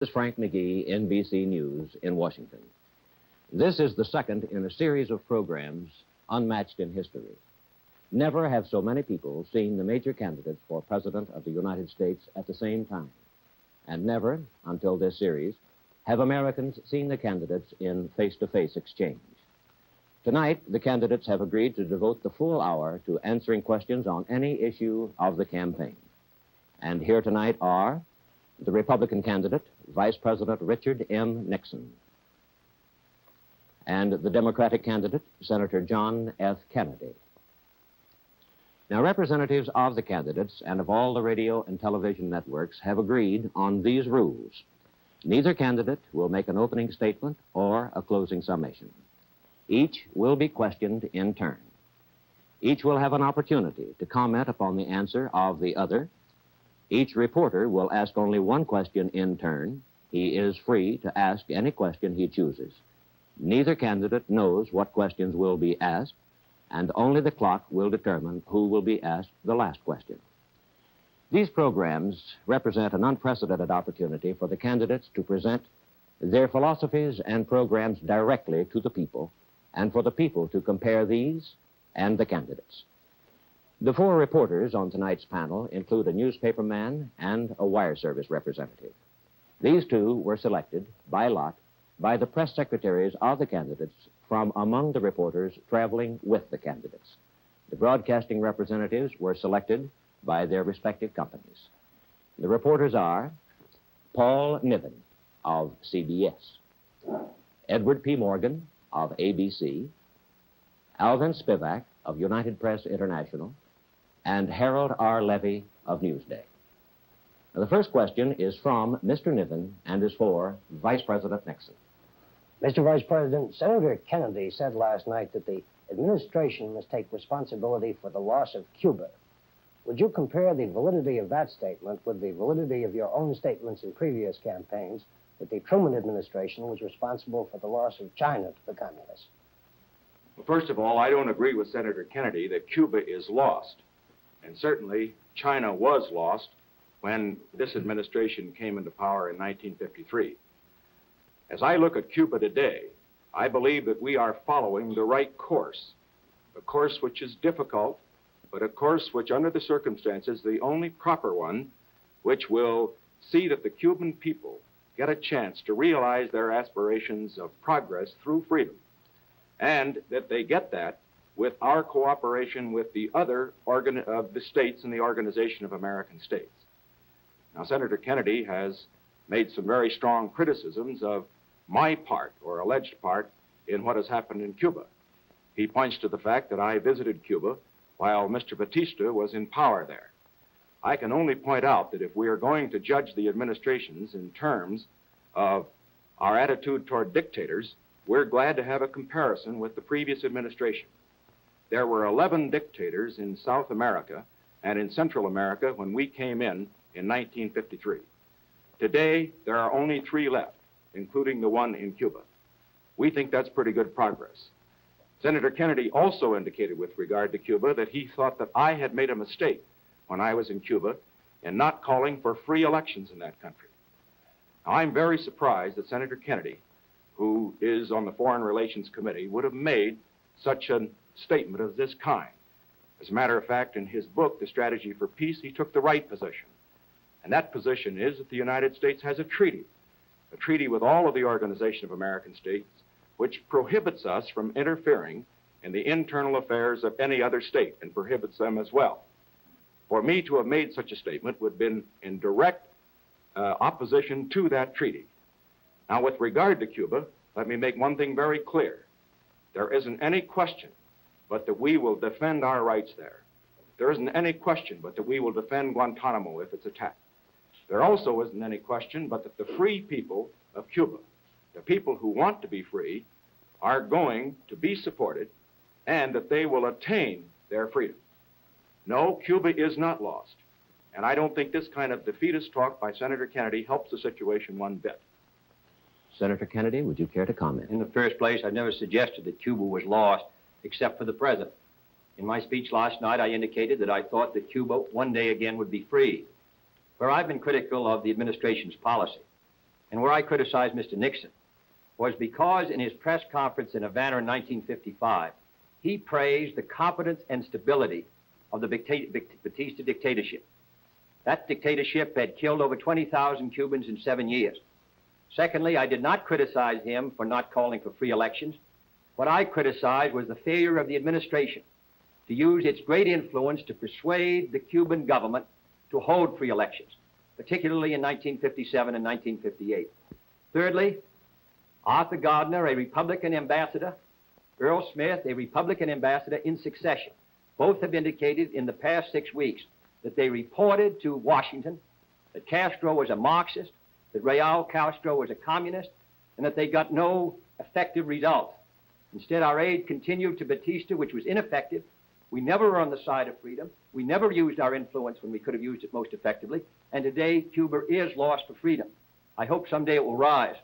This is Frank McGee, NBC News in Washington. This is the second in a series of programs unmatched in history. Never have so many people seen the major candidates for President of the United States at the same time. And never, until this series, have Americans seen the candidates in face-to-face exchange. Tonight, the candidates have agreed to devote the full hour to answering questions on any issue of the campaign. And here tonight are the Republican candidate, Vice President Richard M. Nixon, and the Democratic candidate, Senator John F. Kennedy. Now, representatives of the candidates and of all the radio and television networks have agreed on these rules. Neither candidate will make an opening statement or a closing summation. Each will be questioned in turn. Each will have an opportunity to comment upon the answer of the other. Each reporter will ask only one question in turn. He is free to ask any question he chooses. Neither candidate knows what questions will be asked, and only the clock will determine who will be asked the last question. These programs represent an unprecedented opportunity for the candidates to present their philosophies and programs directly to the people, and for the people to compare these and the candidates. The four reporters on tonight's panel include a newspaperman and a wire service representative. These two were selected by lot by the press secretaries of the candidates from among the reporters traveling with the candidates. The broadcasting representatives were selected by their respective companies. The reporters are Paul Niven of CBS, Edward P. Morgan of ABC, Alvin Spivak of United Press International, and Harold R. Levy of Newsday. Now, the first question is from Mr. Niven and is for Vice President Nixon. Mr. Vice President, Senator Kennedy said last night that the administration must take responsibility for the loss of Cuba. Would you compare the validity of that statement with the validity of your own statements in previous campaigns that the Truman administration was responsible for the loss of China to the communists? Well, first of all, I don't agree with Senator Kennedy that Cuba is lost. And certainly, China was lost when this administration came into power in 1953. As I look at Cuba today, I believe that we are following the right course, a course which is difficult, but a course which, under the circumstances, the only proper one, which will see that the Cuban people get a chance to realize their aspirations of progress through freedom, and that they get that with our cooperation with the other of the states in the Organization of American States. Now, Senator Kennedy has made some very strong criticisms of my part, or alleged part, in what has happened in Cuba. He points to the fact that I visited Cuba while Mr. Batista was in power there. I can only point out that if we are going to judge the administrations in terms of our attitude toward dictators, we're glad to have a comparison with the previous administration. There were 11 dictators in South America and in Central America when we came in 1953. Today, there are only 3 left, including the one in Cuba. We think that's pretty good progress. Senator Kennedy also indicated with regard to Cuba that he thought that I had made a mistake when I was in Cuba in not calling for free elections in that country. Now, I'm very surprised that Senator Kennedy, who is on the Foreign Relations Committee, would have made such a statement of this kind. As a matter of fact, in his book, The Strategy for Peace, he took the right position. And that position is that the United States has a treaty with all of the Organization of American States, which prohibits us from interfering in the internal affairs of any other state and prohibits them as well. For me to have made such a statement would have been in direct opposition to that treaty. Now, with regard to Cuba, let me make one thing very clear. There isn't any question but that we will defend our rights there. There isn't any question but that we will defend Guantanamo if it's attacked. There also isn't any question but that the free people of Cuba, the people who want to be free, are going to be supported and that they will attain their freedom. No, Cuba is not lost. And I don't think this kind of defeatist talk by Senator Kennedy helps the situation one bit. Senator Kennedy, would you care to comment? In the first place, I've never suggested that Cuba was lost, except for the president. In my speech last night, I indicated that I thought that Cuba one day again would be free. Where I've been critical of the administration's policy and where I criticized Mr. Nixon was because in his press conference in Havana in 1955, he praised the competence and stability of the Batista dictatorship. That dictatorship had killed over 20,000 Cubans in 7 years. Secondly, I did not criticize him for not calling for free elections. What I criticized was the failure of the administration to use its great influence to persuade the Cuban government to hold free elections, particularly in 1957 and 1958. Thirdly, Arthur Gardner, a Republican ambassador, Earl Smith, a Republican ambassador in succession, both have indicated in the past 6 weeks that they reported to Washington that Castro was a Marxist, that Raul Castro was a communist, and that they got no effective results. Instead, our aid continued to Batista, which was ineffective. We never were on the side of freedom. We never used our influence when we could have used it most effectively. And today, Cuba is lost for freedom. I hope someday it will rise.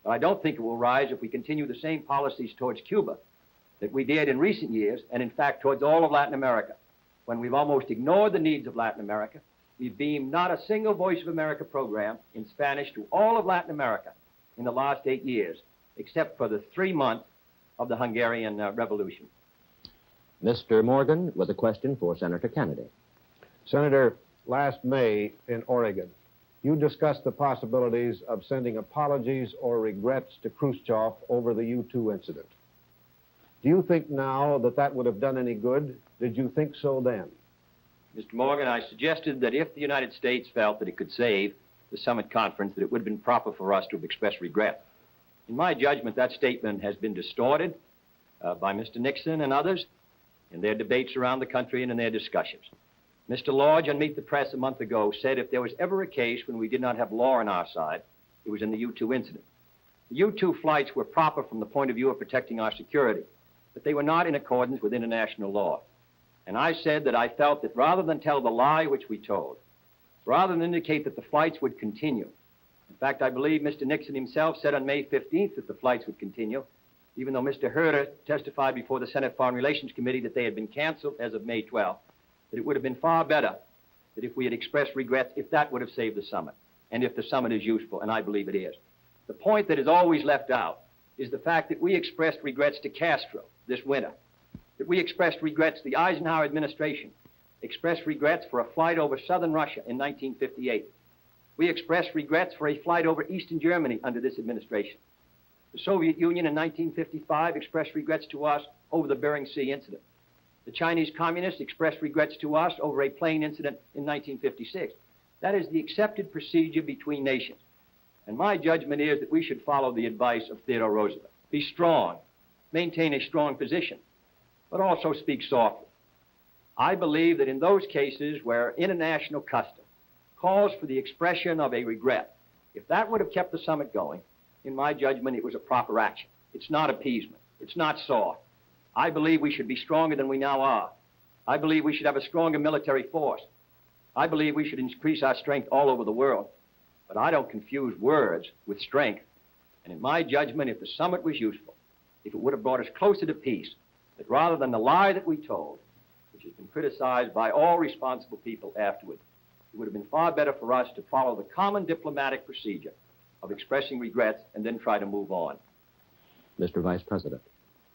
But I don't think it will rise if we continue the same policies towards Cuba that we did in recent years, and in fact towards all of Latin America. When we've almost ignored the needs of Latin America, we've beamed not a single Voice of America program in Spanish to all of Latin America in the last 8 years, except for the 3 months of the Hungarian Revolution. Mr. Morgan with a question for Senator Kennedy. Senator, last May in Oregon, you discussed the possibilities of sending apologies or regrets to Khrushchev over the U-2 incident. Do you think now that that would have done any good? Did you think so then? Mr. Morgan, I suggested that if the United States felt that it could save the summit conference, that it would have been proper for us to have expressed regret. In my judgment, that statement has been distorted by Mr. Nixon and others in their debates around the country and in their discussions. Mr. Lodge on Meet the Press a month ago said if there was ever a case when we did not have law on our side, it was in the U-2 incident. The U-2 flights were proper from the point of view of protecting our security, but they were not in accordance with international law. And I said that I felt that rather than tell the lie which we told, rather than indicate that the flights would continue, in fact, I believe Mr. Nixon himself said on May 15th that the flights would continue, even though Mr. Herter testified before the Senate Foreign Relations Committee that they had been canceled as of May 12th, that it would have been far better that if we had expressed regrets, if that would have saved the summit, and if the summit is useful, and I believe it is. The point that is always left out is the fact that we expressed regrets to Castro this winter, that we expressed regrets to the Eisenhower administration, expressed regrets for a flight over southern Russia in 1958. We expressed regrets for a flight over eastern Germany under this administration. The Soviet Union in 1955 expressed regrets to us over the Bering Sea incident. The Chinese communists expressed regrets to us over a plane incident in 1956. That is the accepted procedure between nations. And my judgment is that we should follow the advice of Theodore Roosevelt. Be strong, maintain a strong position, but also speak softly. I believe that in those cases where international custom calls for the expression of a regret, if that would have kept the summit going, in my judgment, it was a proper action. It's not appeasement. It's not soft. I believe we should be stronger than we now are. I believe we should have a stronger military force. I believe we should increase our strength all over the world. But I don't confuse words with strength. And in my judgment, if the summit was useful, if it would have brought us closer to peace, that rather than the lie that we told, which has been criticized by all responsible people afterward, it would have been far better for us to follow the common diplomatic procedure of expressing regrets and then try to move on. Mr. Vice President.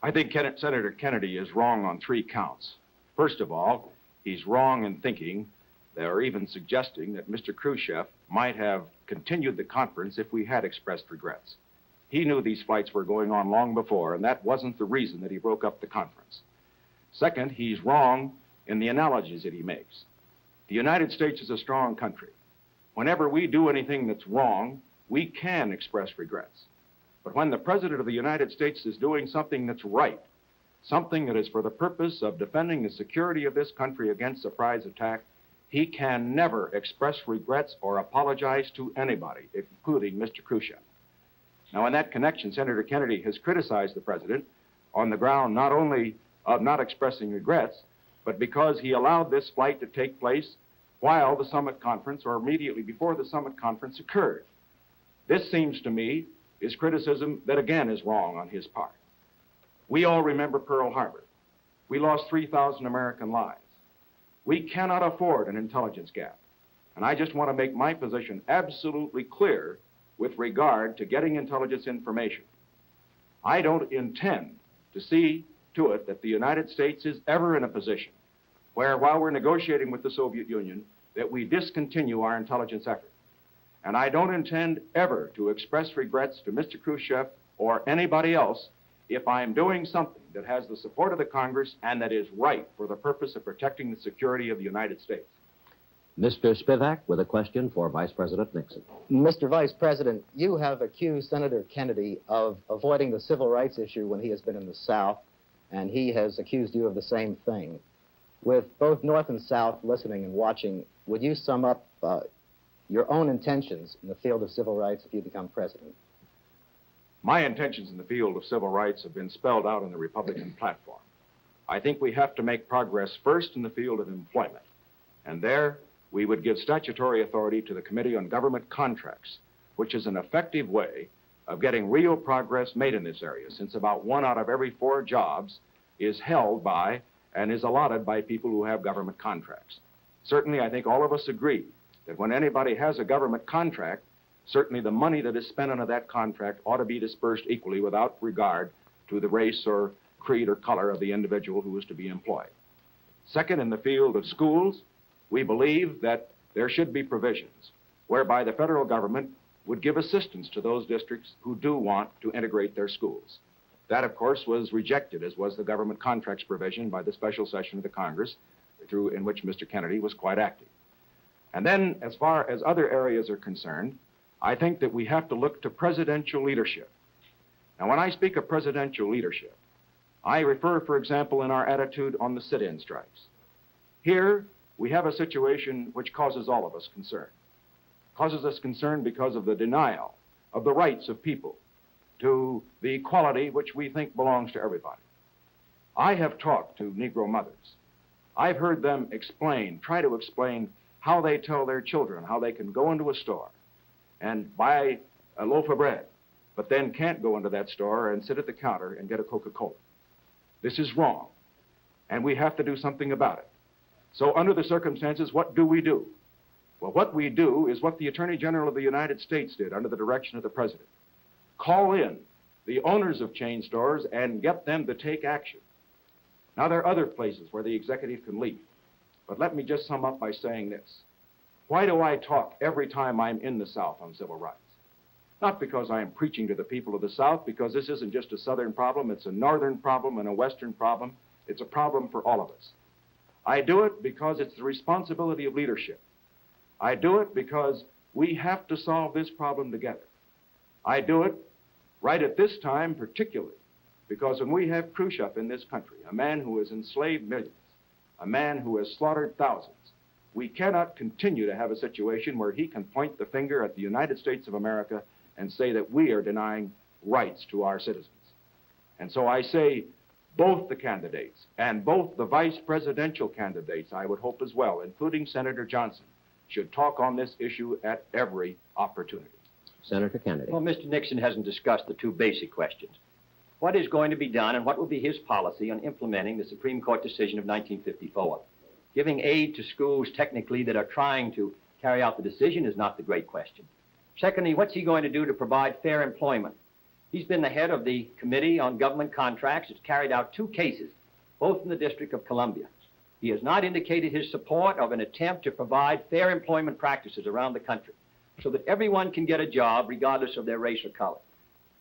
I think Senator Kennedy is wrong on 3 counts. First of all, he's wrong in thinking, or even suggesting, that Mr. Khrushchev might have continued the conference if we had expressed regrets. He knew these flights were going on long before, and that wasn't the reason that he broke up the conference. Second, he's wrong in the analogies that he makes. The United States is a strong country. Whenever we do anything that's wrong, we can express regrets. But when the President of the United States is doing something that's right, something that is for the purpose of defending the security of this country against surprise attack, he can never express regrets or apologize to anybody, including Mr. Khrushchev. Now, in that connection, Senator Kennedy has criticized the President on the ground not only of not expressing regrets, but because he allowed this flight to take place while the summit conference or immediately before the summit conference occurred. This seems to me is criticism that again is wrong on his part. We all remember Pearl Harbor. We lost 3,000 American lives. We cannot afford an intelligence gap. And I just want to make my position absolutely clear with regard to getting intelligence information. I don't intend to see to it that the United States is ever in a position where, while we're negotiating with the Soviet Union, that we discontinue our intelligence effort. And I don't intend ever to express regrets to Mr. Khrushchev or anybody else if I'm doing something that has the support of the Congress and that is right for the purpose of protecting the security of the United States. Mr. Spivak with a question for Vice President Nixon. Mr. Vice President, you have accused Senator Kennedy of avoiding the civil rights issue when he has been in the South, and he has accused you of the same thing. With both North and South listening and watching, would you sum up your own intentions in the field of civil rights if you become president? My intentions in the field of civil rights have been spelled out in the Republican platform. I think we have to make progress first in the field of employment, and there we would give statutory authority to the Committee on Government Contracts, which is an effective way of getting real progress made in this area, since about 1 out of every 4 jobs is held by and is allotted by people who have government contracts. Certainly, I think all of us agree that when anybody has a government contract, certainly the money that is spent under that contract ought to be dispersed equally without regard to the race or creed or color of the individual who is to be employed. Second, in the field of schools, we believe that there should be provisions whereby the federal government would give assistance to those districts who do want to integrate their schools. That, of course, was rejected, as was the government contracts provision by the special session of the Congress, in which Mr. Kennedy was quite active. And then, as far as other areas are concerned, I think that we have to look to presidential leadership. Now, when I speak of presidential leadership, I refer, for example, in our attitude on the sit-in strikes. Here, we have a situation which causes all of us concern. Causes us concern because of the denial of the rights of people to the equality which we think belongs to everybody. I have talked to Negro mothers. I've heard them try to explain how they tell their children how they can go into a store and buy a loaf of bread, but then can't go into that store and sit at the counter and get a Coca-Cola. This is wrong, and we have to do something about it. So under the circumstances, what do we do? Well, what we do is what the Attorney General of the United States did under the direction of the President. Call in the owners of chain stores and get them to take action. Now, there are other places where the executive can lead, but let me just sum up by saying this. Why do I talk every time I'm in the South on civil rights? Not because I am preaching to the people of the South, because this isn't just a Southern problem, it's a Northern problem and a Western problem. It's a problem for all of us. I do it because it's the responsibility of leadership. I do it because we have to solve this problem together. I do it right at this time particularly because when we have Khrushchev in this country, a man who has enslaved millions, a man who has slaughtered thousands, we cannot continue to have a situation where he can point the finger at the United States of America and say that we are denying rights to our citizens. And so I say both the candidates and both the vice presidential candidates, I would hope as well, including Senator Johnson, should talk on this issue at every opportunity. Senator Kennedy. Well, Mr. Nixon hasn't discussed the 2 basic questions. What is going to be done and what will be his policy on implementing the Supreme Court decision of 1954? Giving aid to schools technically that are trying to carry out the decision is not the great question. Secondly, what's he going to do to provide fair employment? He's been the head of the Committee on Government Contracts. It's carried out 2 cases, both in the District of Columbia. He has not indicated his support of an attempt to provide fair employment practices around the country so that everyone can get a job regardless of their race or color.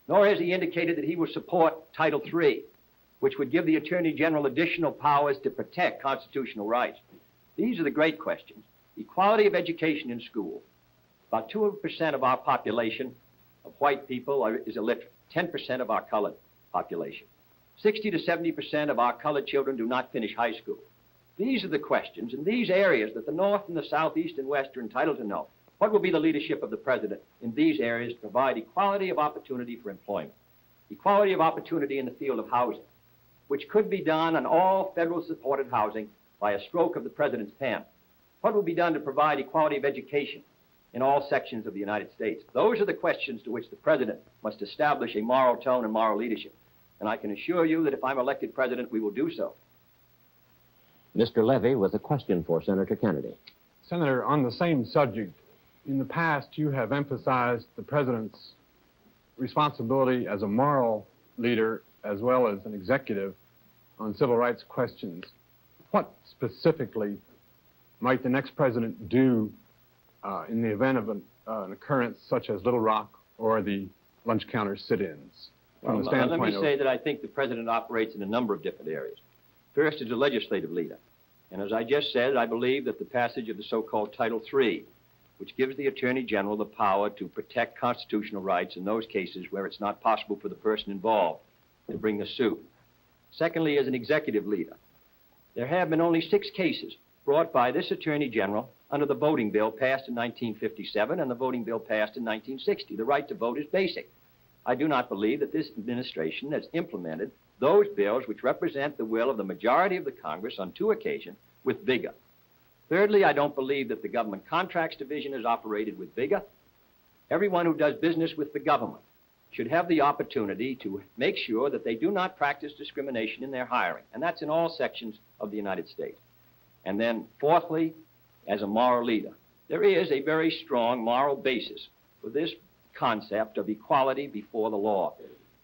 Nor has he indicated that he will support Title III, which would give the Attorney General additional powers to protect constitutional rights. These are the great questions. Equality of education in school. About 2% of our population of white people is illiterate, 10% of our colored population. 60 to 70% of our colored children do not finish high school. These are the questions in these areas that the North and the South, East and West are entitled to know. What will be the leadership of the President in these areas to provide equality of opportunity for employment? Equality of opportunity in the field of housing, which could be done on all federal supported housing by a stroke of the President's pen. What will be done to provide equality of education in all sections of the United States? Those are the questions to which the President must establish a moral tone and moral leadership. And I can assure you that if I'm elected President, we will do so. Mr. Levy with a question for Senator Kennedy. Senator, on the same subject, In the past, you have emphasized the president's responsibility as a moral leader as well as an executive on civil rights questions. What specifically might the next president do in the event of an occurrence such as Little Rock or the lunch counter sit-ins? Well, let me say that I think the president operates in a number of different areas. First, as a legislative leader. And as I just said, I believe that the passage of the so-called Title III, which gives the Attorney General the power to protect constitutional rights in those cases where it's not possible for the person involved to bring a suit. Secondly, as an executive leader, there have been only 6 cases brought by this Attorney General under the voting bill passed in 1957 and the voting bill passed in 1960. The right to vote is basic. I do not believe that this administration has implemented those bills which represent the will of the majority of the Congress on 2 occasions with vigor. Thirdly, I don't believe that the Government Contracts Division has operated with vigor. Everyone who does business with the government should have the opportunity to make sure that they do not practice discrimination in their hiring, and that's in all sections of the United States. And then, fourthly, as a moral leader, there is a very strong moral basis for this concept of equality before the law.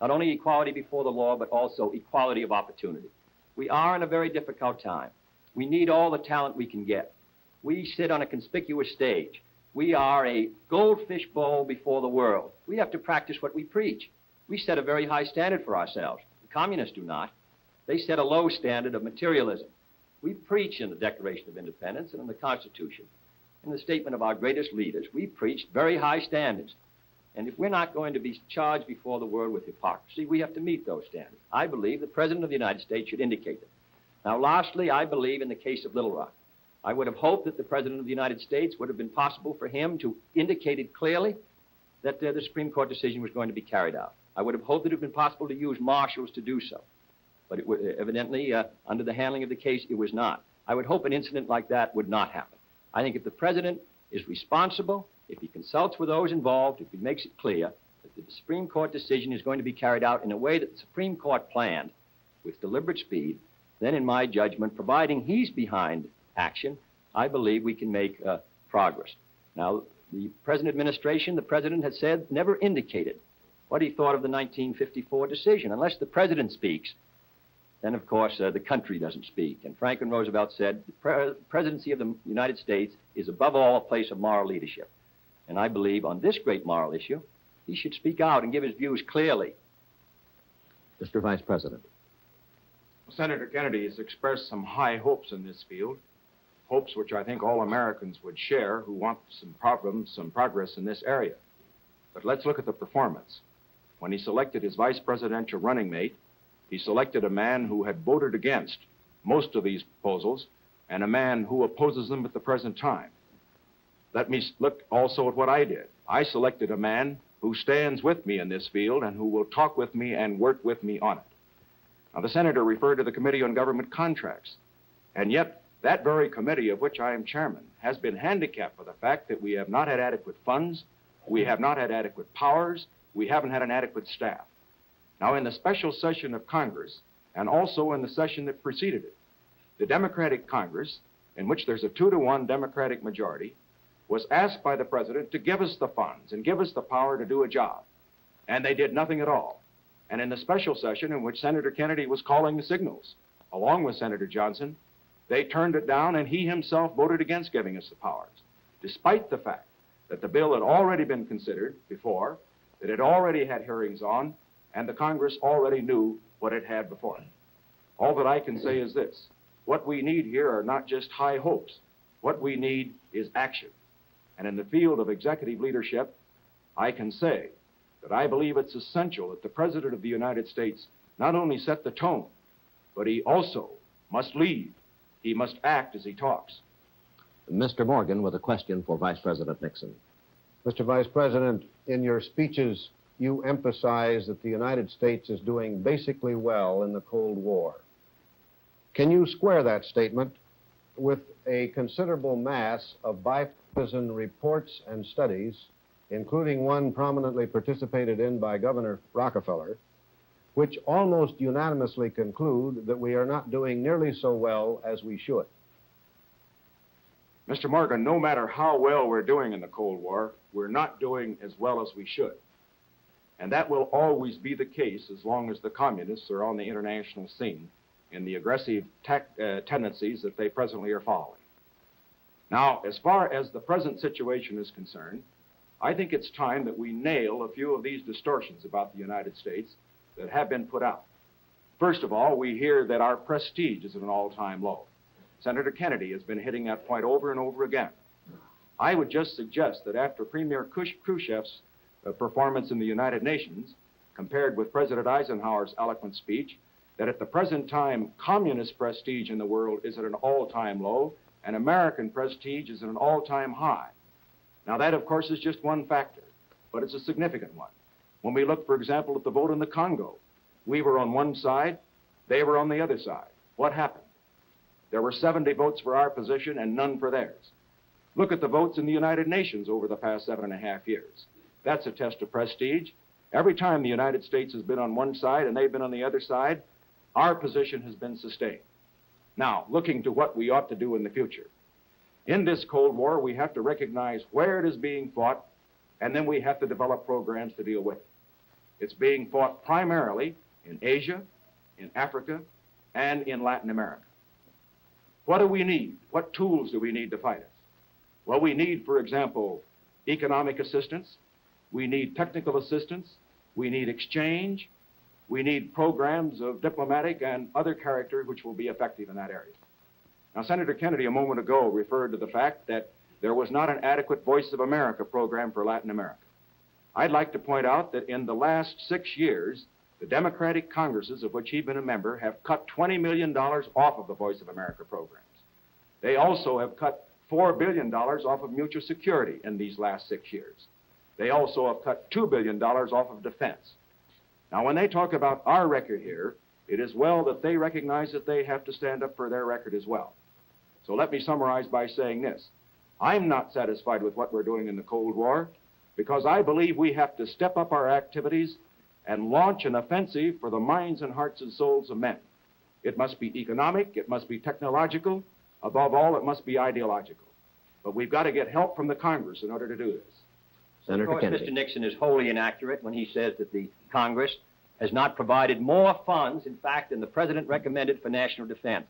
Not only equality before the law, but also equality of opportunity. We are in a very difficult time. We need all the talent we can get. We sit on a conspicuous stage. We are a goldfish bowl before the world. We have to practice what we preach. We set a very high standard for ourselves. The communists do not. They set a low standard of materialism. We preach in the Declaration of Independence and in the Constitution, in the statement of our greatest leaders, we preached very high standards. And if we're not going to be charged before the world with hypocrisy, we have to meet those standards. I believe the President of the United States should indicate them. Now, lastly, I believe in the case of Little Rock. I would have hoped that the President of the United States would have been possible for him to indicate it clearly that the Supreme Court decision was going to be carried out. I would have hoped that it would have been possible to use marshals to do so. But evidently, under the handling of the case, it was not. I would hope an incident like that would not happen. I think if the President is responsible, if he consults with those involved, if he makes it clear that the Supreme Court decision is going to be carried out in a way that the Supreme Court planned with deliberate speed, then in my judgment, providing he's behind action, I believe we can make progress. Now, the present administration, the President has said, never indicated what he thought of the 1954 decision. Unless the President speaks, then, of course, the country doesn't speak. And Franklin Roosevelt said, the presidency of the United States is above all a place of moral leadership. And I believe on this great moral issue, he should speak out and give his views clearly. Mr. Vice President. Senator Kennedy has expressed some high hopes in this field, hopes which I think all Americans would share who want some progress in this area. But let's look at the performance. When he selected his vice presidential running mate, he selected a man who had voted against most of these proposals and a man who opposes them at the present time. Let me look also at what I did. I selected a man who stands with me in this field and who will talk with me and work with me on it. Now, the senator referred to the Committee on Government Contracts, and yet that very committee of which I am chairman has been handicapped by the fact that we have not had adequate funds, we have not had adequate powers, we haven't had an adequate staff. Now, in the special session of Congress, and also in the session that preceded it, the Democratic Congress, in which there's a 2-to-1 Democratic majority, was asked by the President to give us the funds and give us the power to do a job. And they did nothing at all. And in the special session in which Senator Kennedy was calling the signals, along with Senator Johnson, they turned it down and he himself voted against giving us the powers, despite the fact that the bill had already been considered before, that it already had hearings on, and the Congress already knew what it had before it. All that I can say is this: what we need here are not just high hopes. What we need is action. And in the field of executive leadership, I can say that I believe it's essential that the President of the United States not only set the tone, but he also must lead. He must act as he talks. Mr. Morgan with a question for Vice President Nixon. Mr. Vice President, in your speeches, you emphasize that the United States is doing basically well in the Cold War. Can you square that statement with a considerable mass of bipartisan reports and studies, including one prominently participated in by Governor Rockefeller, which almost unanimously conclude that we are not doing nearly so well as we should? Mr. Morgan, no matter how well we're doing in the Cold War, we're not doing as well as we should. And that will always be the case as long as the communists are on the international scene in the aggressive tendencies that they presently are following. Now, as far as the present situation is concerned, I think it's time that we nail a few of these distortions about the United States that have been put out. First of all, we hear that our prestige is at an all-time low. Senator Kennedy has been hitting that point over and over again. I would just suggest that after Premier Khrushchev's performance in the United Nations, compared with President Eisenhower's eloquent speech, that at the present time, communist prestige in the world is at an all-time low, and American prestige is at an all-time high. Now, that, of course, is just one factor, but it's a significant one. When we look, for example, at the vote in the Congo, we were on one side, they were on the other side. What happened? There were 70 votes for our position and none for theirs. Look at the votes in the United Nations over the past 7.5 years. That's a test of prestige. Every time the United States has been on one side and they've been on the other side, our position has been sustained. Now, looking to what we ought to do in the future. In this Cold War, we have to recognize where it is being fought, and then we have to develop programs to deal with it. It's being fought primarily in Asia, in Africa, and in Latin America. What do we need? What tools do we need to fight it? Well, we need, for example, economic assistance. We need technical assistance. We need exchange. We need programs of diplomatic and other character which will be effective in that area. Now, Senator Kennedy a moment ago referred to the fact that there was not an adequate Voice of America program for Latin America. I'd like to point out that in the last 6 years, the Democratic Congresses, of which he's been a member, have cut $20 million off of the Voice of America programs. They also have cut $4 billion off of mutual security in these last 6 years. They also have cut $2 billion off of defense. Now, when they talk about our record here, it is well that they recognize that they have to stand up for their record as well. So let me summarize by saying this. I'm not satisfied with what we're doing in the Cold War because I believe we have to step up our activities and launch an offensive for the minds and hearts and souls of men. It must be economic, it must be technological, above all, it must be ideological. But we've got to get help from the Congress in order to do this. Senator of course, Kennedy. Mr. Nixon is wholly inaccurate when he says that the Congress has not provided more funds, in fact, than the President recommended for national defense.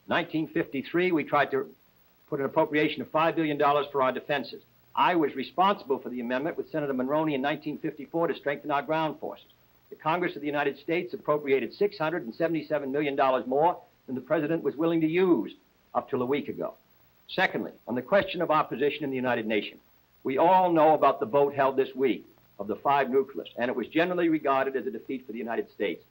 1953, we tried to put an appropriation of $5 billion for our defenses. I was responsible for the amendment with Senator Monroney in 1954 to strengthen our ground forces. The Congress of the United States appropriated $677 million more than the President was willing to use up till a week ago. Secondly, on the question of our position in the United Nations, we all know about the vote held this week of the 5 nuclearists, and it was generally regarded as a defeat for the United States.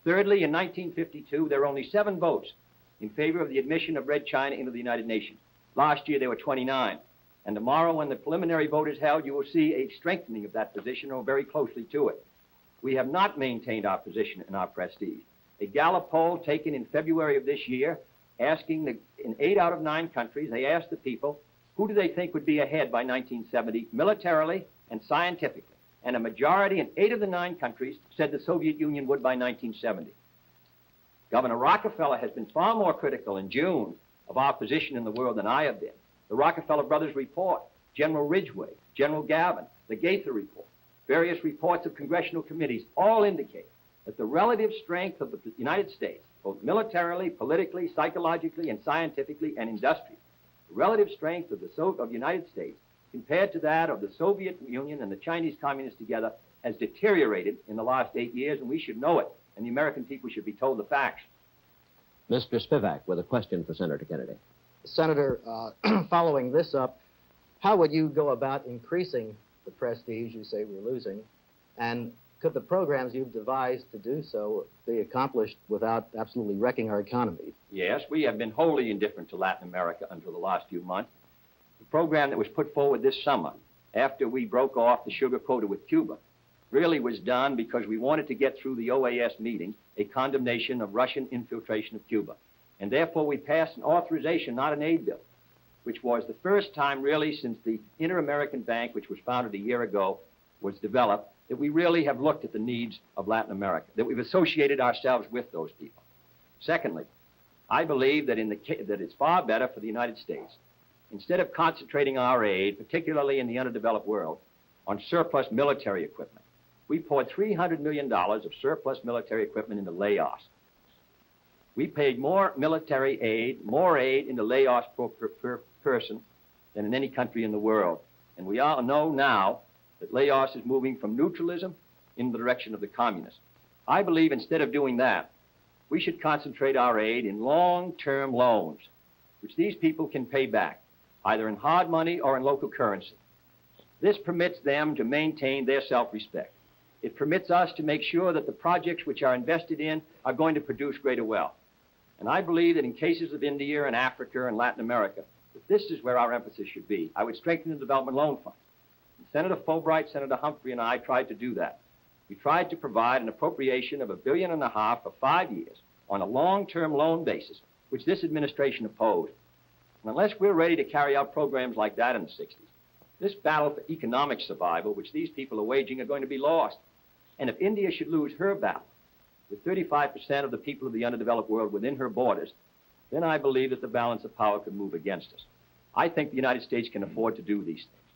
Thirdly, in 1952, there were only 7 votes in favor of the admission of Red China into the United Nations. Last year, there were 29. And tomorrow, when the preliminary vote is held, you will see a strengthening of that position or very closely to it. We have not maintained our position and our prestige. A Gallup poll taken in February of this year, asking in 8 out of 9 countries, they asked the people, who do they think would be ahead by 1970, militarily and scientifically? And a majority in 8 of the 9 countries said the Soviet Union would by 1970. Governor Rockefeller has been far more critical in June of our position in the world than I have been. The Rockefeller Brothers report, General Ridgway, General Gavin, the Gaither report, various reports of congressional committees all indicate that the relative strength of the United States, both militarily, politically, psychologically, and scientifically and industrially, the relative strength of the United States compared to that of the Soviet Union and the Chinese Communists together has deteriorated in the last 8 years, and we should know it, and the American people should be told the facts. Mr. Spivak with a question for Senator Kennedy. Senator, following this up, how would you go about increasing the prestige you say we're losing? And could the programs you've devised to do so be accomplished without absolutely wrecking our economy? Yes, we have been wholly indifferent to Latin America until the last few months. The program that was put forward this summer, after we broke off the sugar quota with Cuba, really was done because we wanted to get through the OAS meeting a condemnation of Russian infiltration of Cuba. And therefore, we passed an authorization, not an aid bill, which was the first time really since the Inter-American Bank, which was founded a year ago, was developed, that we really have looked at the needs of Latin America, that we've associated ourselves with those people. Secondly, I believe that it's far better for the United States instead of concentrating our aid, particularly in the underdeveloped world, on surplus military equipment. We poured $300 million of surplus military equipment into Laos. We paid more military aid, more aid into Laos per person than in any country in the world. And we all know now that Laos is moving from neutralism in the direction of the communists. I believe instead of doing that, we should concentrate our aid in long-term loans, which these people can pay back, either in hard money or in local currency. This permits them to maintain their self-respect. It permits us to make sure that the projects which are invested in are going to produce greater wealth. And I believe that in cases of India and Africa and Latin America, that this is where our emphasis should be. I would strengthen the Development Loan Fund. And Senator Fulbright, Senator Humphrey, and I tried to do that. We tried to provide an appropriation of $1.5 billion for 5 years on a long-term loan basis, which this administration opposed. And unless we're ready to carry out programs like that in the 60s, this battle for economic survival, which these people are waging, are going to be lost. And if India should lose her battle, with 35% of the people of the underdeveloped world within her borders, then I believe that the balance of power could move against us. I think the United States can afford to do these things.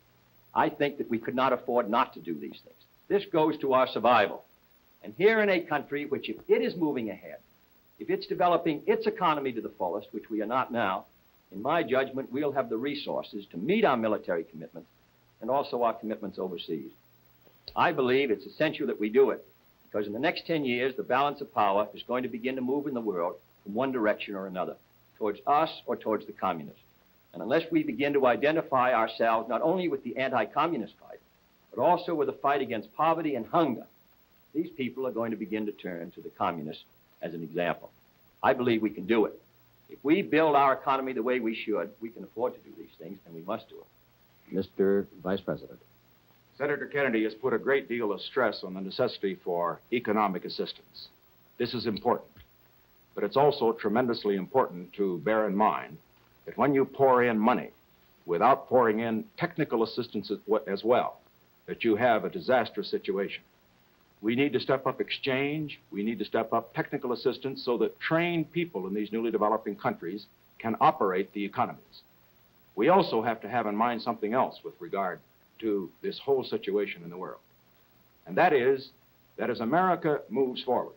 I think that we could not afford not to do these things. This goes to our survival. And here in a country which, if it is moving ahead, if it's developing its economy to the fullest, which we are not now, in my judgment, we'll have the resources to meet our military commitments and also our commitments overseas. I believe it's essential that we do it, because in the next 10 years, the balance of power is going to begin to move in the world from one direction or another, towards us or towards the communists. And unless we begin to identify ourselves not only with the anti-communist fight, but also with the fight against poverty and hunger, these people are going to begin to turn to the communists as an example. I believe we can do it. If we build our economy the way we should, we can afford to do these things, and we must do it. Mr. Vice President. Senator Kennedy has put a great deal of stress on the necessity for economic assistance. This is important, but it's also tremendously important to bear in mind that when you pour in money without pouring in technical assistance as well, that you have a disastrous situation. We need to step up exchange. We need to step up technical assistance so that trained people in these newly developing countries can operate the economies. We also have to have in mind something else with regard to this whole situation in the world. And that is that as America moves forward,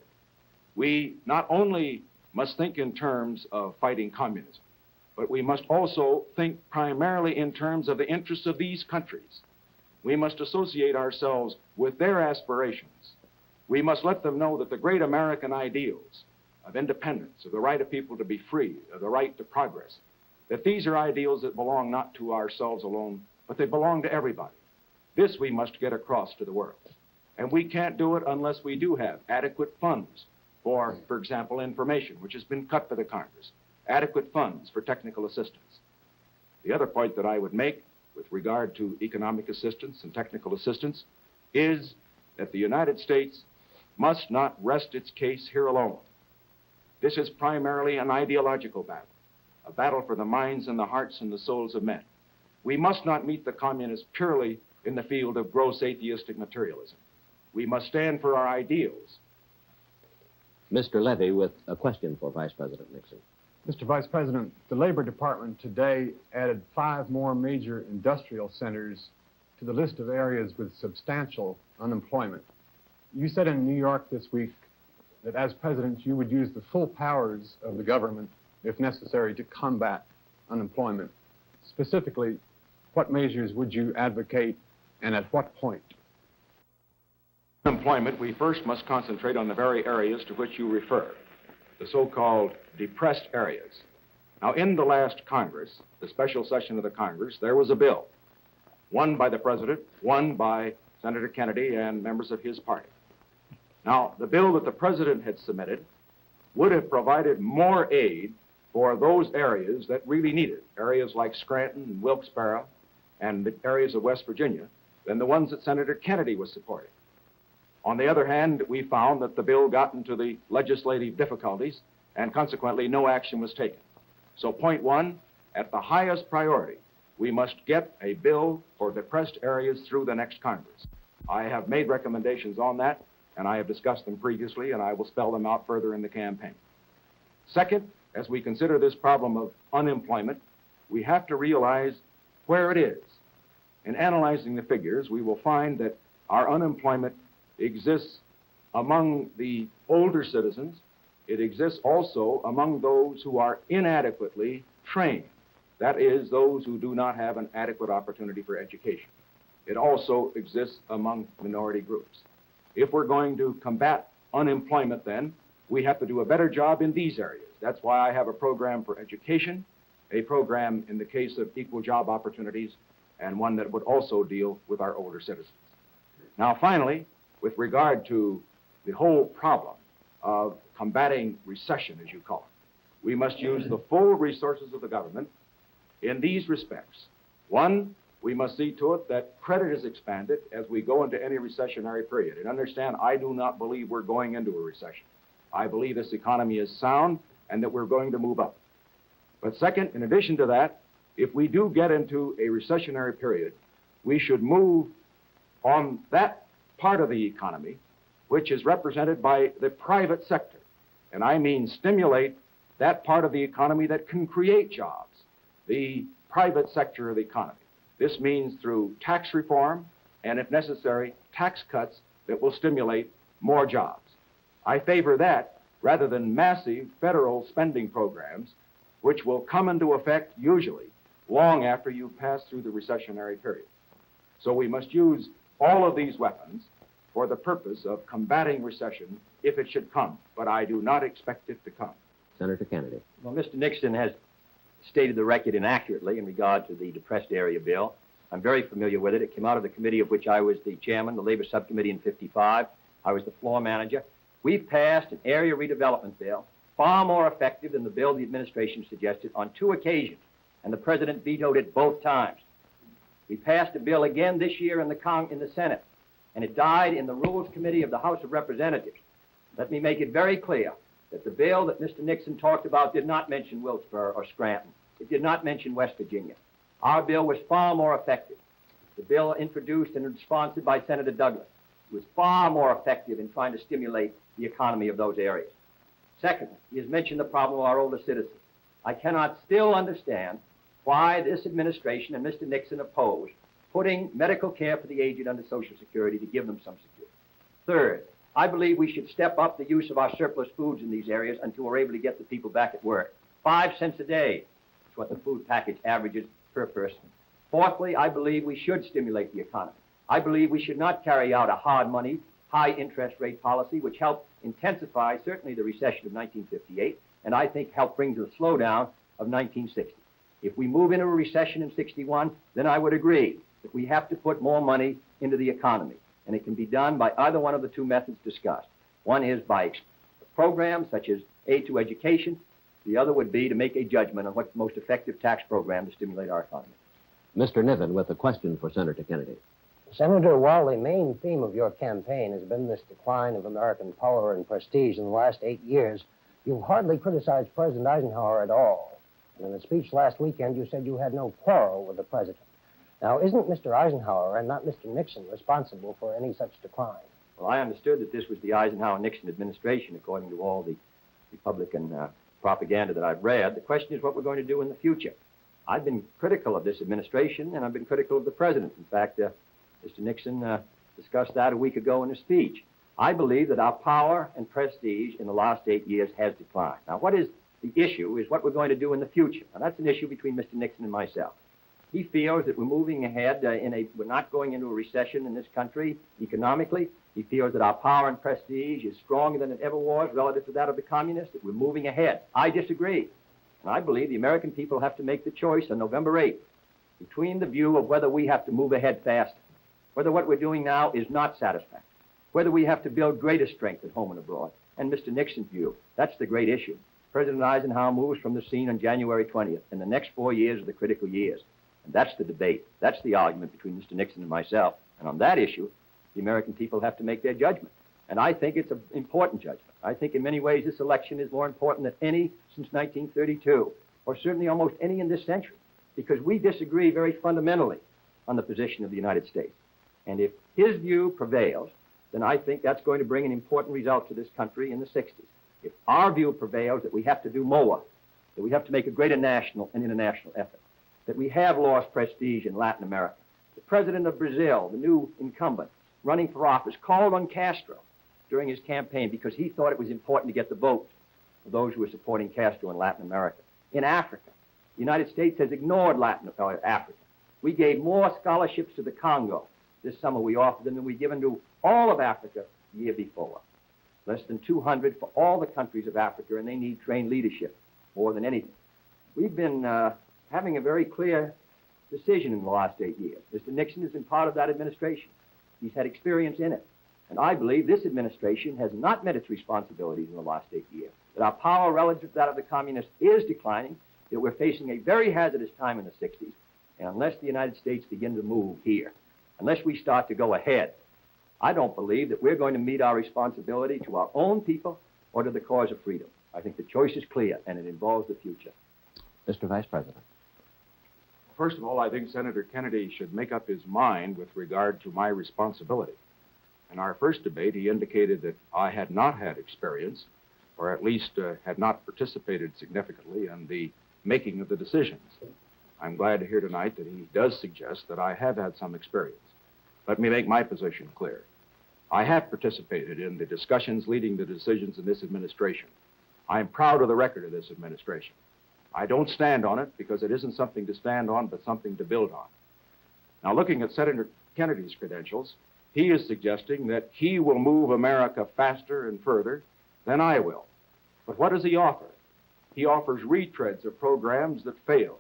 we not only must think in terms of fighting communism, but we must also think primarily in terms of the interests of these countries. We must associate ourselves with their aspirations. We must let them know that the great American ideals of independence, of the right of people to be free, of the right to progress, that these are ideals that belong not to ourselves alone, but they belong to everybody. This we must get across to the world. And we can't do it unless we do have adequate funds for example, information, which has been cut by the Congress, adequate funds for technical assistance. The other point that I would make with regard to economic assistance and technical assistance is that the United States must not rest its case here alone. This is primarily an ideological battle, a battle for the minds and the hearts and the souls of men. We must not meet the communists purely in the field of gross atheistic materialism. We must stand for our ideals. Mr. Levy with a question for Vice President Nixon. Mr. Vice President, the Labor Department today added 5 more major industrial centers to the list of areas with substantial unemployment. You said in New York this week that as president you would use the full powers of the government, if necessary, to combat unemployment. Specifically, what measures would you advocate and at what point? Unemployment, we first must concentrate on the very areas to which you refer, the so-called depressed areas. Now, in the last Congress, the special session of the Congress, there was a bill, one by the President, one by Senator Kennedy and members of his party. Now, the bill that the President had submitted would have provided more aid for those areas that really need it, areas like Scranton and Wilkes-Barre and the areas of West Virginia, than the ones that Senator Kennedy was supporting. On the other hand, we found that the bill got into the legislative difficulties, and consequently, no action was taken. So point one, at the highest priority, we must get a bill for depressed areas through the next Congress. I have made recommendations on that, and I have discussed them previously, and I will spell them out further in the campaign. Second, as we consider this problem of unemployment, we have to realize where it is. In analyzing the figures, we will find that our unemployment exists among the older citizens. It exists also among those who are inadequately trained. That is, those who do not have an adequate opportunity for education. It also exists among minority groups. If we're going to combat unemployment, then, we have to do a better job in these areas. That's why I have a program for education, a program in the case of equal job opportunities, and one that would also deal with our older citizens. Now, finally, with regard to the whole problem of combating recession, as you call it, we must use the full resources of the government in these respects. One, we must see to it that credit is expanded as we go into any recessionary period. And understand, I do not believe we're going into a recession. I believe this economy is sound and that we're going to move up. But second, in addition to that, if we do get into a recessionary period, we should move on that part of the economy which is represented by the private sector. And I mean stimulate that part of the economy that can create jobs, the private sector of the economy. This means through tax reform and, if necessary, tax cuts that will stimulate more jobs. I favor that rather than massive federal spending programs which will come into effect usually long after you pass through the recessionary period. So we must use all of these weapons for the purpose of combating recession if it should come, but I do not expect it to come. Senator Kennedy. Well, Mr. Nixon has stated the record inaccurately in regard to the depressed area bill. I'm very familiar with it. It came out of the committee of which I was the chairman, the Labor Subcommittee in '55. I was the floor manager. We've passed an area redevelopment bill far more effective than the bill the administration suggested on 2 occasions, and the president vetoed it both times. We passed a bill again this year in the Senate, and it died in the Rules Committee of the House of Representatives. Let me make it very clear that the bill that Mr. Nixon talked about did not mention Wilkesboro or Scranton. It did not mention West Virginia. Our bill was far more effective. The bill introduced and sponsored by Senator Douglas was far more effective in trying to stimulate the economy of those areas. Secondly, he has mentioned the problem of our older citizens. I cannot still understand why this administration and Mr. Nixon oppose putting medical care for the aged under Social Security to give them some security. Third, I believe we should step up the use of our surplus foods in these areas until we're able to get the people back at work. 5 cents a day is what the food package averages per person. Fourthly, I believe we should stimulate the economy. I believe we should not carry out a hard money, high interest rate policy, which helped intensify certainly the recession of 1958, and I think helped bring to the slowdown of 1960. If we move into a recession in '61, then I would agree that we have to put more money into the economy, and it can be done by either one of the 2 methods discussed. One is by programs such as aid to education. The other would be to make a judgment on what's the most effective tax program to stimulate our economy. Mr. Niven with a question for Senator Kennedy. Senator, while the main theme of your campaign has been this decline of American power and prestige in the last 8 years, you've hardly criticized President Eisenhower at all. And in a speech last weekend, you said you had no quarrel with the president. Now, isn't Mr. Eisenhower and not Mr. Nixon responsible for any such decline? Well, I understood that this was the Eisenhower-Nixon administration, according to all the Republican propaganda that I've read. The question is what we're going to do in the future. I've been critical of this administration, and I've been critical of the president. In fact, Mr. Nixon discussed that a week ago in a speech. I believe that our power and prestige in the last 8 years has declined. Now, what is the issue is what we're going to do in the future. Now, that's an issue between Mr. Nixon and myself. He feels that we're moving ahead we're not going into a recession in this country economically. He feels that our power and prestige is stronger than it ever was relative to that of the communists, that we're moving ahead. I disagree. And I believe the American people have to make the choice on November 8th between the view of whether we have to move ahead faster, whether what we're doing now is not satisfactory, whether we have to build greater strength at home and abroad, and Mr. Nixon's view. That's the great issue. President Eisenhower moves from the scene on January 20th, and the next 4 years are the critical years. And that's the debate. That's the argument between Mr. Nixon and myself. And on that issue, the American people have to make their judgment. And I think it's an important judgment. I think in many ways this election is more important than any since 1932, or certainly almost any in this century, because we disagree very fundamentally on the position of the United States. And if his view prevails, then I think that's going to bring an important result to this country in the 60s. If our view prevails that we have to do more, that we have to make a greater national and international effort, that we have lost prestige in Latin America. The president of Brazil, the new incumbent, running for office, called on Castro during his campaign because he thought it was important to get the vote of those who were supporting Castro in Latin America. In Africa, the United States has ignored Africa. We gave more scholarships to the Congo this summer we offered them than we'd given to all of Africa the year before. Less than 200 for all the countries of Africa, and they need trained leadership more than anything. We've been having a very clear decision in the last 8 years. Mr. Nixon has been part of that administration. He's had experience in it. And I believe this administration has not met its responsibilities in the last 8 years, that our power relative to that of the communists is declining, that we're facing a very hazardous time in the 60s, and unless the United States begin to move here, unless we start to go ahead, I don't believe that we're going to meet our responsibility to our own people or to the cause of freedom. I think the choice is clear, and it involves the future. Mr. Vice President. First of all, I think Senator Kennedy should make up his mind with regard to my responsibility. In our first debate, he indicated that I had not had experience, or at least had not participated significantly in the making of the decisions. I'm glad to hear tonight that he does suggest that I have had some experience. Let me make my position clear. I have participated in the discussions leading to decisions in this administration. I am proud of the record of this administration. I don't stand on it because it isn't something to stand on, but something to build on. Now, looking at Senator Kennedy's credentials, he is suggesting that he will move America faster and further than I will. But what does he offer? He offers retreads of programs that failed.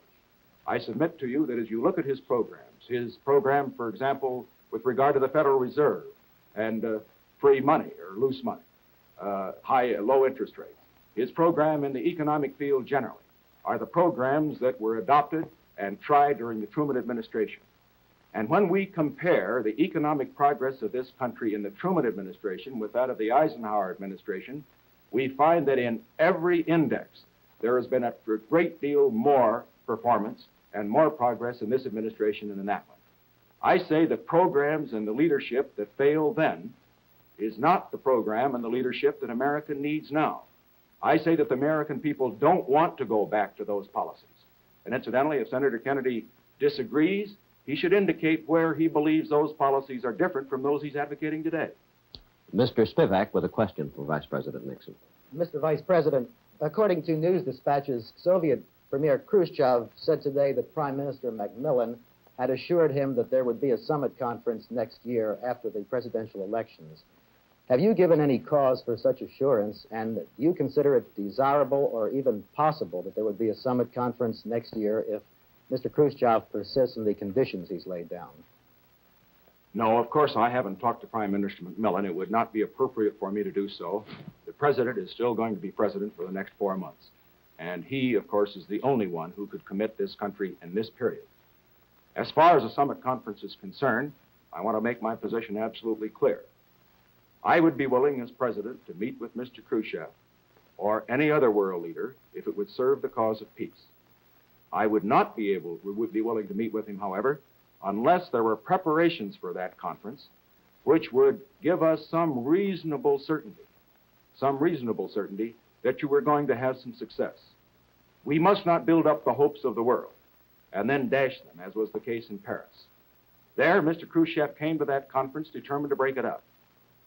I submit to you that as you look at his program, for example, with regard to the Federal Reserve and free money or loose money, low interest rates, his program in the economic field generally are the programs that were adopted and tried during the Truman administration. And when we compare the economic progress of this country in the Truman administration with that of the Eisenhower administration, we find that in every index there has been a great deal more performance and more progress in this administration than in that one. I say the programs and the leadership that failed then is not the program and the leadership that America needs now. I say that the American people don't want to go back to those policies. And incidentally, if Senator Kennedy disagrees, he should indicate where he believes those policies are different from those he's advocating today. Mr. Spivak with a question for Vice President Nixon. Mr. Vice President, according to news dispatches, Soviet Premier Khrushchev said today that Prime Minister Macmillan had assured him that there would be a summit conference next year after the presidential elections. Have you given any cause for such assurance, and do you consider it desirable or even possible that there would be a summit conference next year if Mr. Khrushchev persists in the conditions he's laid down? No, of course, I haven't talked to Prime Minister Macmillan. It would not be appropriate for me to do so. The president is still going to be president for the next 4 months. And he, of course, is the only one who could commit this country in this period. As far as a summit conference is concerned, I want to make my position absolutely clear. I would be willing as president to meet with Mr. Khrushchev or any other world leader if it would serve the cause of peace. I would not be willing to meet with him, however, unless there were preparations for that conference which would give us some reasonable certainty that you were going to have some success. We must not build up the hopes of the world and then dash them, as was the case in Paris. There, Mr. Khrushchev came to that conference determined to break it up.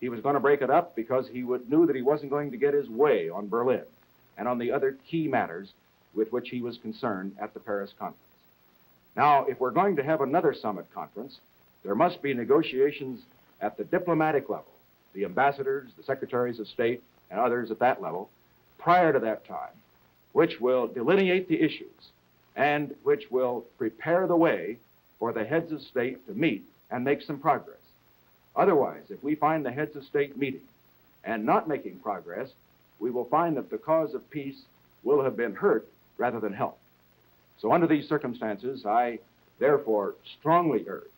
He was going to break it up because he knew that he wasn't going to get his way on Berlin and on the other key matters with which he was concerned at the Paris conference. Now, if we're going to have another summit conference, there must be negotiations at the diplomatic level, the ambassadors, the secretaries of state, and others at that level, prior to that time, which will delineate the issues and which will prepare the way for the heads of state to meet and make some progress. Otherwise, if we find the heads of state meeting and not making progress, we will find that the cause of peace will have been hurt rather than helped. So under these circumstances, I therefore strongly urge,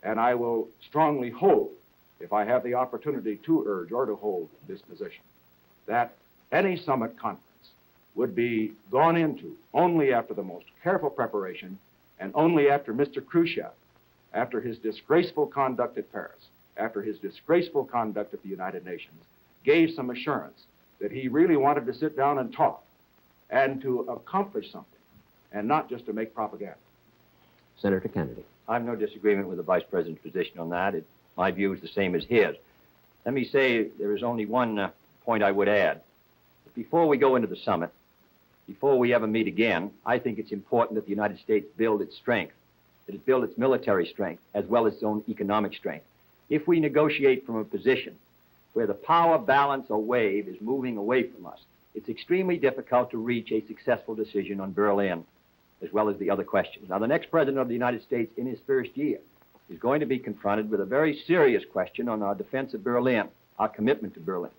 and I will strongly hold, if I have the opportunity to urge or to hold this position, that any summit conference would be gone into only after the most careful preparation and only after Mr. Khrushchev, after his disgraceful conduct at Paris, after his disgraceful conduct at the United Nations, gave some assurance that he really wanted to sit down and talk and to accomplish something and not just to make propaganda. Senator Kennedy. I have no disagreement with the Vice President's position on that. My view is the same as his. Let me say there is only one point I would add. Before we go into the summit, before we ever meet again, I think it's important that the United States build its strength, that it build its military strength as well as its own economic strength. If we negotiate from a position where the power balance or wave is moving away from us, it's extremely difficult to reach a successful decision on Berlin as well as the other questions. Now, the next President of the United States in his first year is going to be confronted with a very serious question on our defense of Berlin, our commitment to Berlin.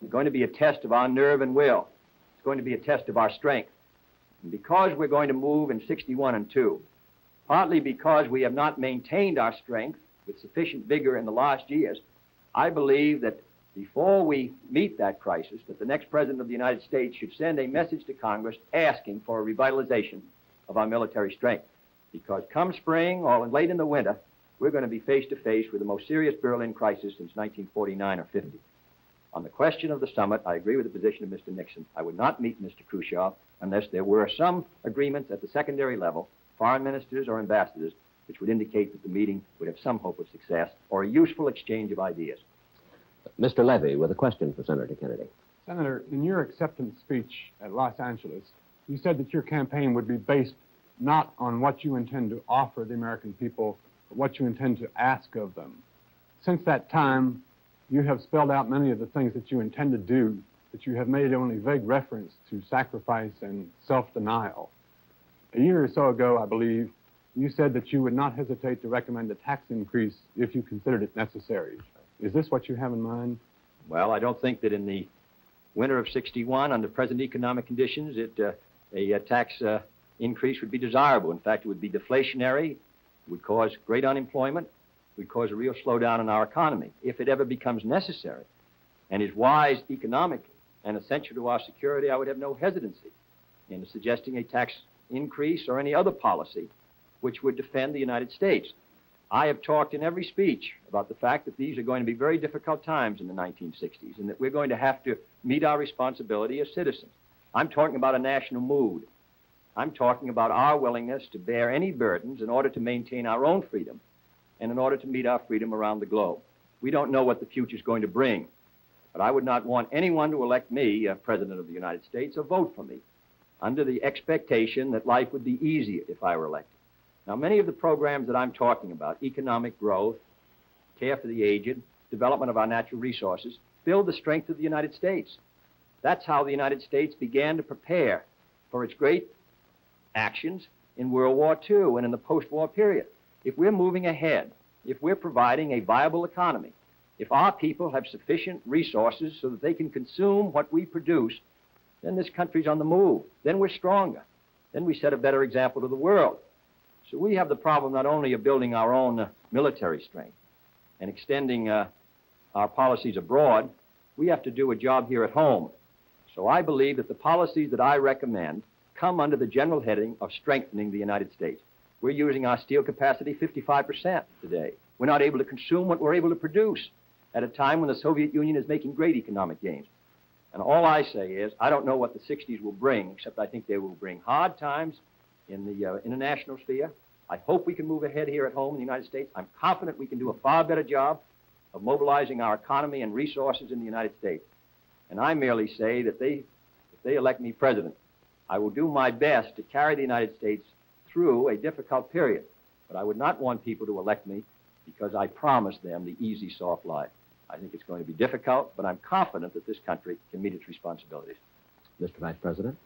It's going to be a test of our nerve and will. It's going to be a test of our strength. And because we're going to move in 61 and 2, partly because we have not maintained our strength with sufficient vigor in the last years, I believe that before we meet that crisis, that the next President of the United States should send a message to Congress asking for a revitalization of our military strength. Because come spring or late in the winter, we're going to be face to face with the most serious Berlin crisis since 1949 or 50. On the question of the summit, I agree with the position of Mr. Nixon. I would not meet Mr. Khrushchev unless there were some agreements at the secondary level, foreign ministers or ambassadors, which would indicate that the meeting would have some hope of success or a useful exchange of ideas. Mr. Levy with a question for Senator Kennedy. Senator, in your acceptance speech at Los Angeles, you said that your campaign would be based not on what you intend to offer the American people, but what you intend to ask of them. Since that time, you have spelled out many of the things that you intend to do, but you have made only vague reference to sacrifice and self-denial. A year or so ago, I believe, you said that you would not hesitate to recommend a tax increase if you considered it necessary. Is this what you have in mind? Well, I don't think that in the winter of 61, under present economic conditions, a tax increase would be desirable. In fact, it would be deflationary, it would cause great unemployment, it would cause a real slowdown in our economy. If it ever becomes necessary and is wise economically and essential to our security, I would have no hesitancy in suggesting a tax increase or any other policy which would defend the United States. I have talked in every speech about the fact that these are going to be very difficult times in the 1960s and that we're going to have to meet our responsibility as citizens. I'm talking about a national mood. I'm talking about our willingness to bear any burdens in order to maintain our own freedom and in order to meet our freedom around the globe. We don't know what the future is going to bring, but I would not want anyone to elect me President of the United States or vote for me under the expectation that life would be easier if I were elected. Now, many of the programs that I'm talking about, economic growth, care for the aged, development of our natural resources, build the strength of the United States. That's how the United States began to prepare for its great actions in World War II and in the post-war period. If we're moving ahead, if we're providing a viable economy, if our people have sufficient resources so that they can consume what we produce, then this country's on the move. Then we're stronger. Then we set a better example to the world. So we have the problem not only of building our own military strength and extending our policies abroad, we have to do a job here at home. So I believe that the policies that I recommend come under the general heading of strengthening the United States. We're using our steel capacity 55% today. We're not able to consume what we're able to produce at a time when the Soviet Union is making great economic gains. And all I say is, I don't know what the 60s will bring, except I think they will bring hard times in the international sphere. I hope we can move ahead here at home in the United States. I'm confident we can do a far better job of mobilizing our economy and resources in the United States. And I merely say that if they elect me president, I will do my best to carry the United States through a difficult period. But I would not want people to elect me because I promised them the easy, soft life. I think it's going to be difficult, but I'm confident that this country can meet its responsibilities. Mr. Vice President.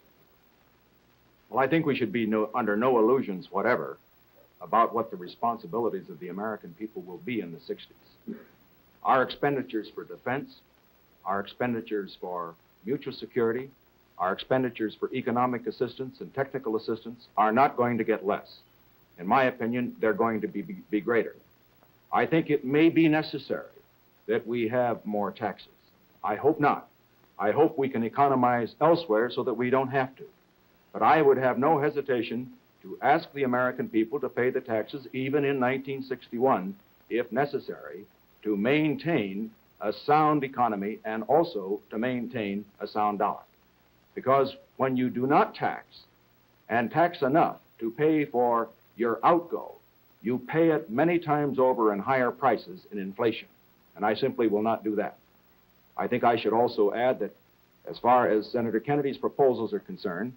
Well, I think we should be under no illusions whatever about what the responsibilities of the American people will be in the 60s. Our expenditures for defense, our expenditures for mutual security, our expenditures for economic assistance and technical assistance are not going to get less. In my opinion, they're going to be greater. I think it may be necessary that we have more taxes. I hope not. I hope we can economize elsewhere so that we don't have to. But I would have no hesitation to ask the American people to pay the taxes even in 1961, if necessary, to maintain a sound economy and also to maintain a sound dollar. Because when you do not tax, and tax enough to pay for your outgo You pay it many times over in higher prices in inflation, and I simply will not do that. I think I should also add that as far as Senator Kennedy's proposals are concerned,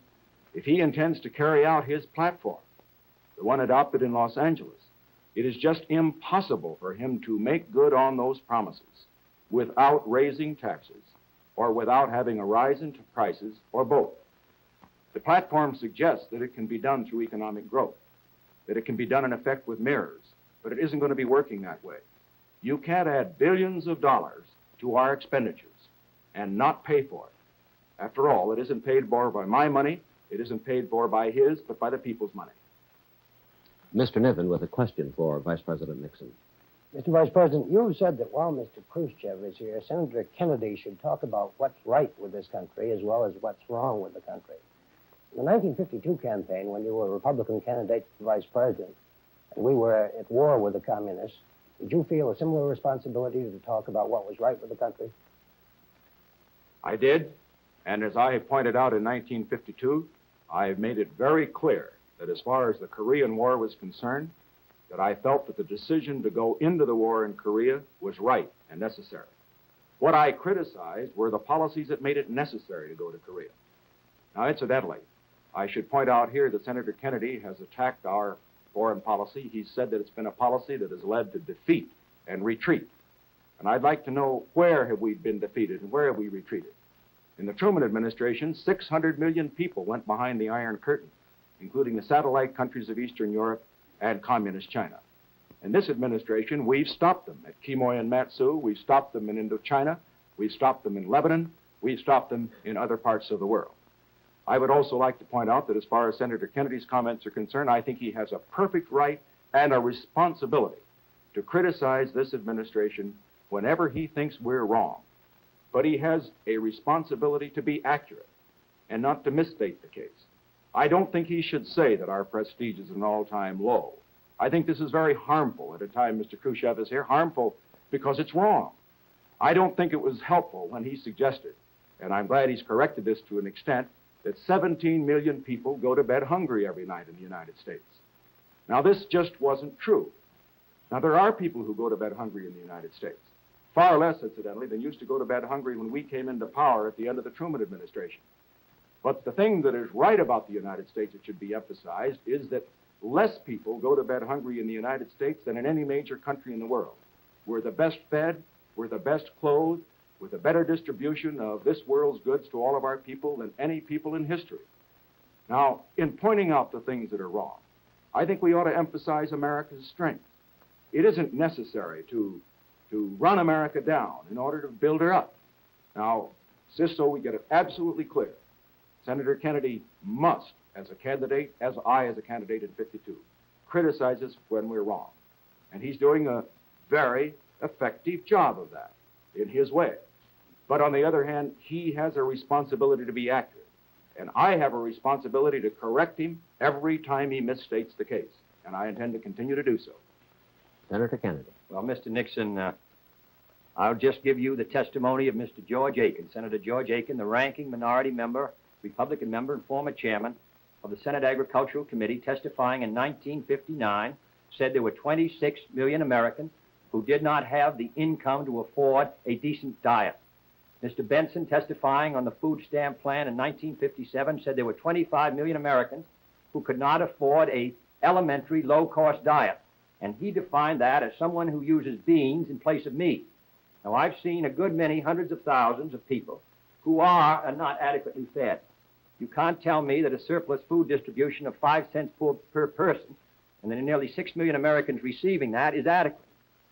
if he intends to carry out his platform, the one adopted in Los Angeles, it is just impossible for him to make good on those promises without raising taxes or without having a rise in prices or both. The platform suggests that it can be done through economic growth, that it can be done in effect with mirrors, but it isn't going to be working that way. You can't add billions of dollars to our expenditures and not pay for it. After all, it isn't paid for by my money, it isn't paid for by his, but by the people's money. Mr. Niven with a question for Vice President Nixon. Mr. Vice President, you've said that while Mr. Khrushchev is here, Senator Kennedy should talk about what's right with this country as well as what's wrong with the country. In the 1952 campaign, when you were a Republican candidate for Vice President, and we were at war with the communists, did you feel a similar responsibility to talk about what was right with the country? I did, and as I pointed out in 1952, I have made it very clear that as far as the Korean War was concerned, that I felt that the decision to go into the war in Korea was right and necessary. What I criticized were the policies that made it necessary to go to Korea. Now, incidentally, I should point out here that Senator Kennedy has attacked our foreign policy. He said that it's been a policy that has led to defeat and retreat. And I'd like to know, where have we been defeated and where have we retreated? In the Truman administration, 600 million people went behind the Iron Curtain, including the satellite countries of Eastern Europe and communist China. In this administration, we've stopped them at Quemoy and Matsu. We've stopped them in Indochina. We've stopped them in Lebanon. We've stopped them in other parts of the world. I would also like to point out that as far as Senator Kennedy's comments are concerned, I think he has a perfect right and a responsibility to criticize this administration whenever he thinks we're wrong. But he has a responsibility to be accurate and not to misstate the case. I don't think he should say that our prestige is at an all-time low. I think this is very harmful at a time Mr. Khrushchev is here, harmful because it's wrong. I don't think it was helpful when he suggested, and I'm glad he's corrected this to an extent, that 17 million people go to bed hungry every night in the United States. Now, this just wasn't true. Now, there are people who go to bed hungry in the United States, far less, incidentally, than used to go to bed hungry when we came into power at the end of the Truman administration. But the thing that is right about the United States that should be emphasized is that less people go to bed hungry in the United States than in any major country in the world. We're the best fed, we're the best clothed, with a better distribution of this world's goods to all of our people than any people in history. Now, in pointing out the things that are wrong, I think we ought to emphasize America's strength. It isn't necessary to run America down in order to build her up. Now, just so we get it absolutely clear, Senator Kennedy must, as a candidate, as a candidate in 52, criticize us when we're wrong. And he's doing a very effective job of that in his way. But on the other hand, he has a responsibility to be accurate. And I have a responsibility to correct him every time he misstates the case. And I intend to continue to do so. Senator Kennedy. Well, Mr. Nixon, I'll just give you the testimony of Mr. George Aiken, Senator George Aiken, the ranking minority member, Republican member, and former chairman of the Senate Agricultural Committee, testifying in 1959, said there were 26 million Americans who did not have the income to afford a decent diet. Mr. Benson, testifying on the food stamp plan in 1957, said there were 25 million Americans who could not afford a elementary low-cost diet. And he defined that as someone who uses beans in place of meat. Now, I've seen a good many hundreds of thousands of people who are not adequately fed. You can't tell me that a surplus food distribution of 5 cents per person, and there are nearly 6 million Americans receiving that, is adequate.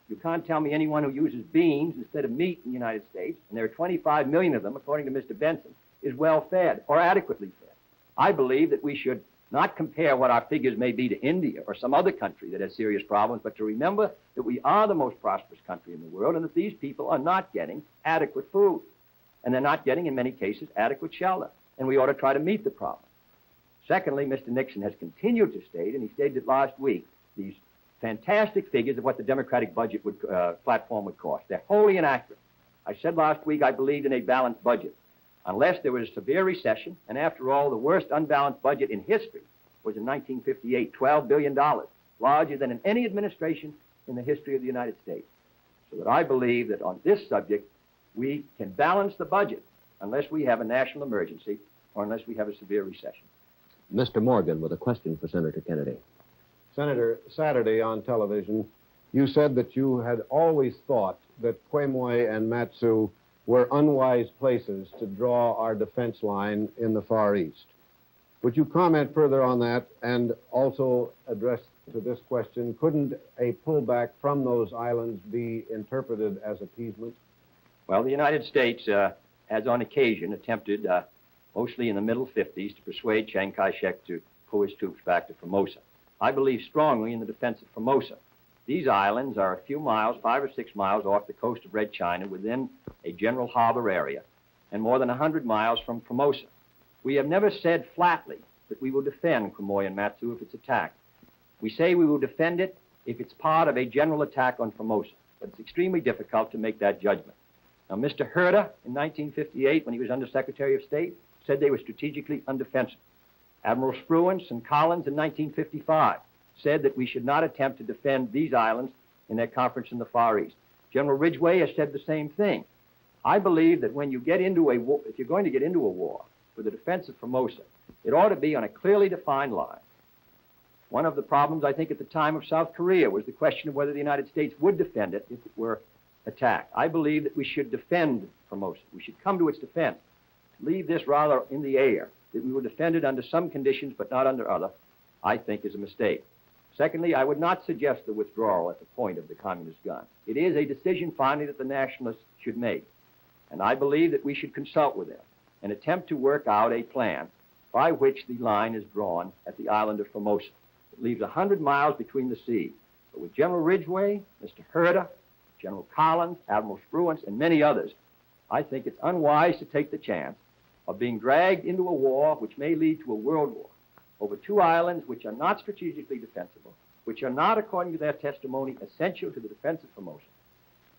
You can't tell me anyone who uses beans instead of meat in the United States, and there are 25 million of them, according to Mr. Benson, is well fed or adequately fed. I believe that we should not compare what our figures may be to India or some other country that has serious problems, but to remember that we are the most prosperous country in the world and that these people are not getting adequate food. And they're not getting, in many cases, adequate shelter. And we ought to try to meet the problem. Secondly, Mr. Nixon has continued to state, and he stated it last week, these fantastic figures of what the Democratic budget platform would cost. They're wholly inaccurate. I said last week I believed in a balanced budget, unless there was a severe recession, and after all, the worst unbalanced budget in history was in 1958, $12 billion, larger than in any administration in the history of the United States. So that I believe that on this subject, we can balance the budget unless we have a national emergency or unless we have a severe recession. Mr. Morgan with a question for Senator Kennedy. Senator, Saturday on television, you said that you had always thought that Quemoy and Matsu were unwise places to draw our defense line in the Far East. Would you comment further on that and also address to this question, couldn't a pullback from those islands be interpreted as appeasement? Well, the United States has on occasion attempted, mostly in the middle 50s, to persuade Chiang Kai-shek to pull his troops back to Formosa. I believe strongly in the defense of Formosa. These islands are a few miles, 5 or 6 miles off the coast of Red China within a general harbor area and more than 100 miles from Formosa. We have never said flatly that we will defend Quemoy and Matsu if it's attacked. We say we will defend it if it's part of a general attack on Formosa, but it's extremely difficult to make that judgment. Now, Mr. Herder, in 1958, when he was Under Secretary of State, said they were strategically undefensible. Admiral Spruance and Collins in 1955 said that we should not attempt to defend these islands in their conference in the Far East. General Ridgway has said the same thing. I believe that when you get into a war, if you're going to get into a war for the defense of Formosa, it ought to be on a clearly defined line. One of the problems, I think, at the time of South Korea was the question of whether the United States would defend it if it were attacked. I believe that we should defend Formosa. We should come to its defense. To leave this rather in the air, that we will defend it under some conditions but not under other, I think is a mistake. Secondly, I would not suggest the withdrawal at the point of the communist gun. It is a decision finally that the nationalists should make. And I believe that we should consult with them and attempt to work out a plan by which the line is drawn at the island of Formosa. It leaves 100 miles between the seas. But with General Ridgway, Mr. Herder, General Collins, Admiral Spruance, and many others, I think it's unwise to take the chance of being dragged into a war which may lead to a world war over two islands which are not strategically defensible, which are not, according to their testimony, essential to the defense of Formosa.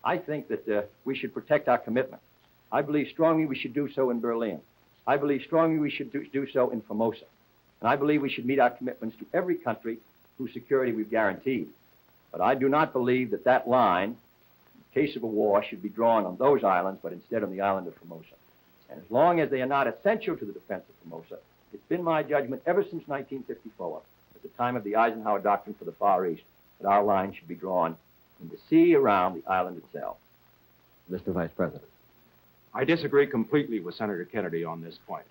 I think that we should protect our commitment. I believe strongly we should do so in Berlin. I believe strongly we should do so in Formosa. And I believe we should meet our commitments to every country whose security we've guaranteed. But I do not believe that that line, in case of a war, should be drawn on those islands, but instead on the island of Formosa. And as long as they are not essential to the defense of Formosa, it's been my judgment ever since 1954, at the time of the Eisenhower Doctrine for the Far East, that our line should be drawn in the sea around the island itself. Mr. Vice President. I disagree completely with Senator Kennedy on this point.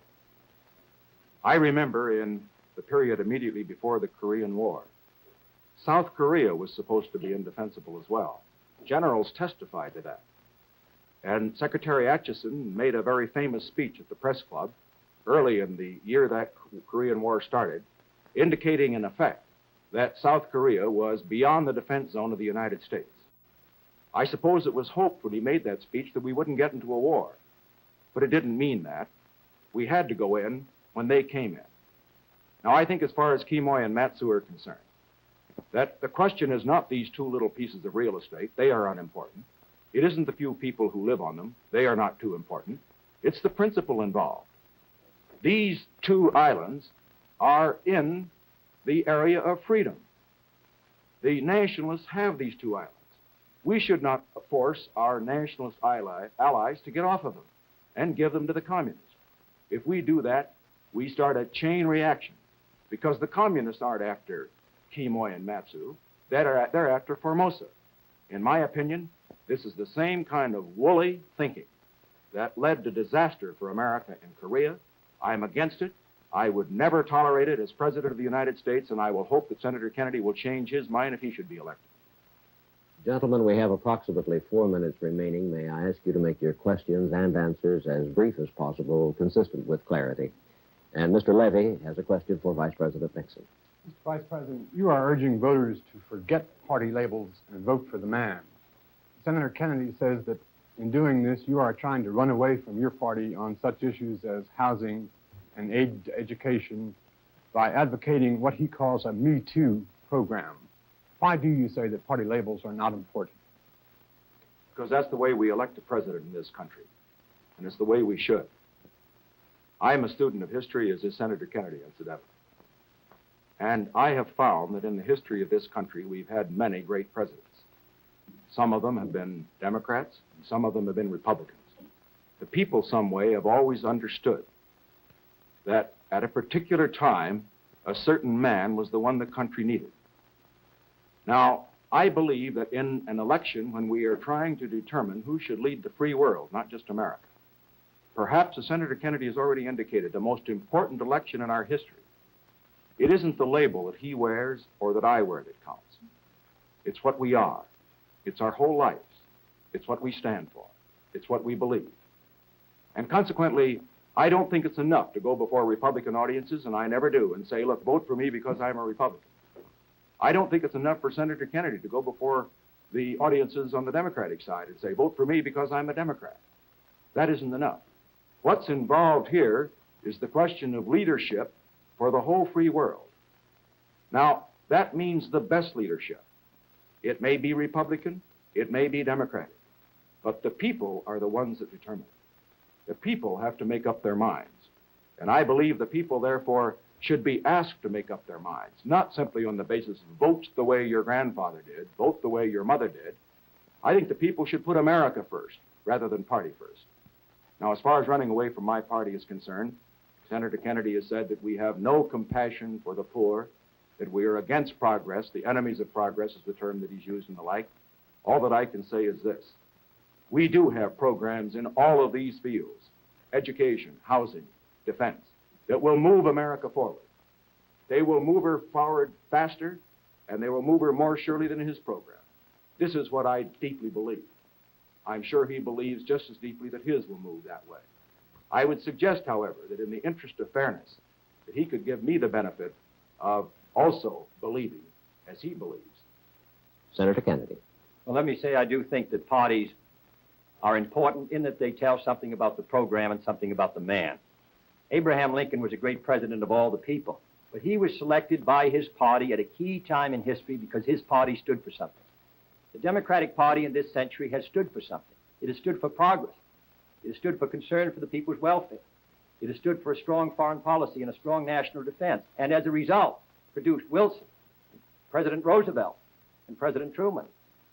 I remember in the period immediately before the Korean War, South Korea was supposed to be indefensible as well. Generals testified to that. And Secretary Atchison made a very famous speech at the press club early in the year that Korean War started, indicating in effect that South Korea was beyond the defense zone of the United States. I suppose it was hoped when he made that speech that we wouldn't get into a war. But it didn't mean that. We had to go in when they came in. Now, I think as far as Quemoy and Matsu are concerned, that the question is not these two little pieces of real estate. They are unimportant. It isn't the few people who live on them. They are not too important. It's the principle involved. These two islands are in the area of freedom. The nationalists have these two islands. We should not force our nationalist allies to get off of them and give them to the communists. If we do that, we start a chain reaction, because the communists aren't after Quemoy and Matsu. They're after Formosa. In my opinion, this is the same kind of woolly thinking that led to disaster for America in Korea. I'm against it. I would never tolerate it as President of the United States, and I will hope that Senator Kennedy will change his mind if he should be elected. Gentlemen, we have approximately 4 minutes remaining. May I ask you to make your questions and answers as brief as possible, consistent with clarity. And Mr. Levy has a question for Vice President Nixon. Mr. Vice President, you are urging voters to forget party labels and vote for the man. Senator Kennedy says that in doing this, you are trying to run away from your party on such issues as housing and aid to education by advocating what he calls a Me Too program. Why do you say that party labels are not important? Because that's the way we elect a president in this country, and it's the way we should. I am a student of history, as is Senator Kennedy, incidentally. And I have found that in the history of this country, we've had many great presidents. Some of them have been Democrats, and some of them have been Republicans. The people, some way, have always understood that at a particular time, a certain man was the one the country needed. Now, I believe that in an election, when we are trying to determine who should lead the free world, not just America, perhaps, as Senator Kennedy has already indicated, the most important election in our history, it isn't the label that he wears or that I wear that counts. It's what we are. It's our whole lives. It's what we stand for. It's what we believe. And consequently, I don't think it's enough to go before Republican audiences, and I never do, and say, look, vote for me because I'm a Republican. I don't think it's enough for Senator Kennedy to go before the audiences on the Democratic side and say, vote for me because I'm a Democrat. That isn't enough. What's involved here is the question of leadership for the whole free world. Now, that means the best leadership. It may be Republican, it may be Democratic, but the people are the ones that determine it. The people have to make up their minds. And I believe the people, therefore, should be asked to make up their minds, not simply on the basis of vote the way your grandfather did, vote the way your mother did. I think the people should put America first rather than party first. Now, as far as running away from my party is concerned, Senator Kennedy has said that we have no compassion for the poor, that we are against progress, the enemies of progress is the term that he's used and the like. All that I can say is this. We do have programs in all of these fields, education, housing, defense, that will move America forward. They will move her forward faster, and they will move her more surely than his program. This is what I deeply believe. I'm sure he believes just as deeply that his will move that way. I would suggest, however, that in the interest of fairness, that he could give me the benefit of also believing as he believes. Senator Kennedy. Well, let me say I do think that parties are important in that they tell something about the program and something about the man. Abraham Lincoln was a great president of all the people, but he was selected by his party at a key time in history because his party stood for something. The Democratic Party in this century has stood for something. It has stood for progress. It has stood for concern for the people's welfare. It has stood for a strong foreign policy and a strong national defense, and as a result, produced Wilson, President Roosevelt, and President Truman.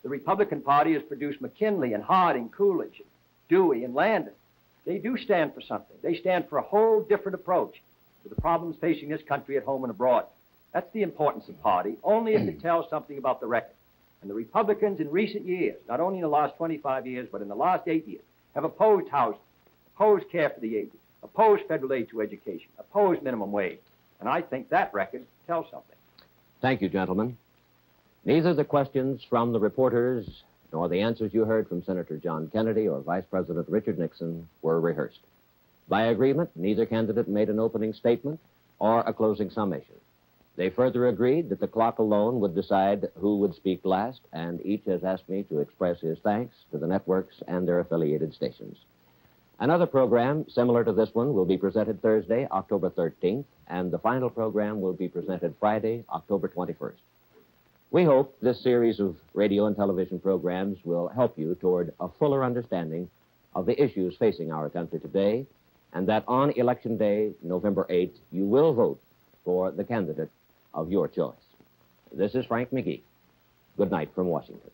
The Republican Party has produced McKinley and Harding, Coolidge, and Dewey, and Landon. They do stand for something. They stand for a whole different approach to the problems facing this country at home and abroad. That's the importance of party, only if it tells something about the record. And the Republicans in recent years, not only in the last 25 years, but in the last 8 years, have opposed housing, opposed care for the aged, opposed federal aid to education, opposed minimum wage. And I think that record tells something. Thank you, gentlemen. Neither the questions from the reporters nor the answers you heard from Senator John Kennedy or Vice President Richard Nixon were rehearsed. By agreement, neither candidate made an opening statement or a closing summation. They further agreed that the clock alone would decide who would speak last, and each has asked me to express his thanks to the networks and their affiliated stations. Another program similar to this one will be presented Thursday, October 13th, and the final program will be presented Friday, October 21st. We hope this series of radio and television programs will help you toward a fuller understanding of the issues facing our country today, and that on Election Day, November 8th, you will vote for the candidate of your choice. This is Frank McGee. Good night from Washington.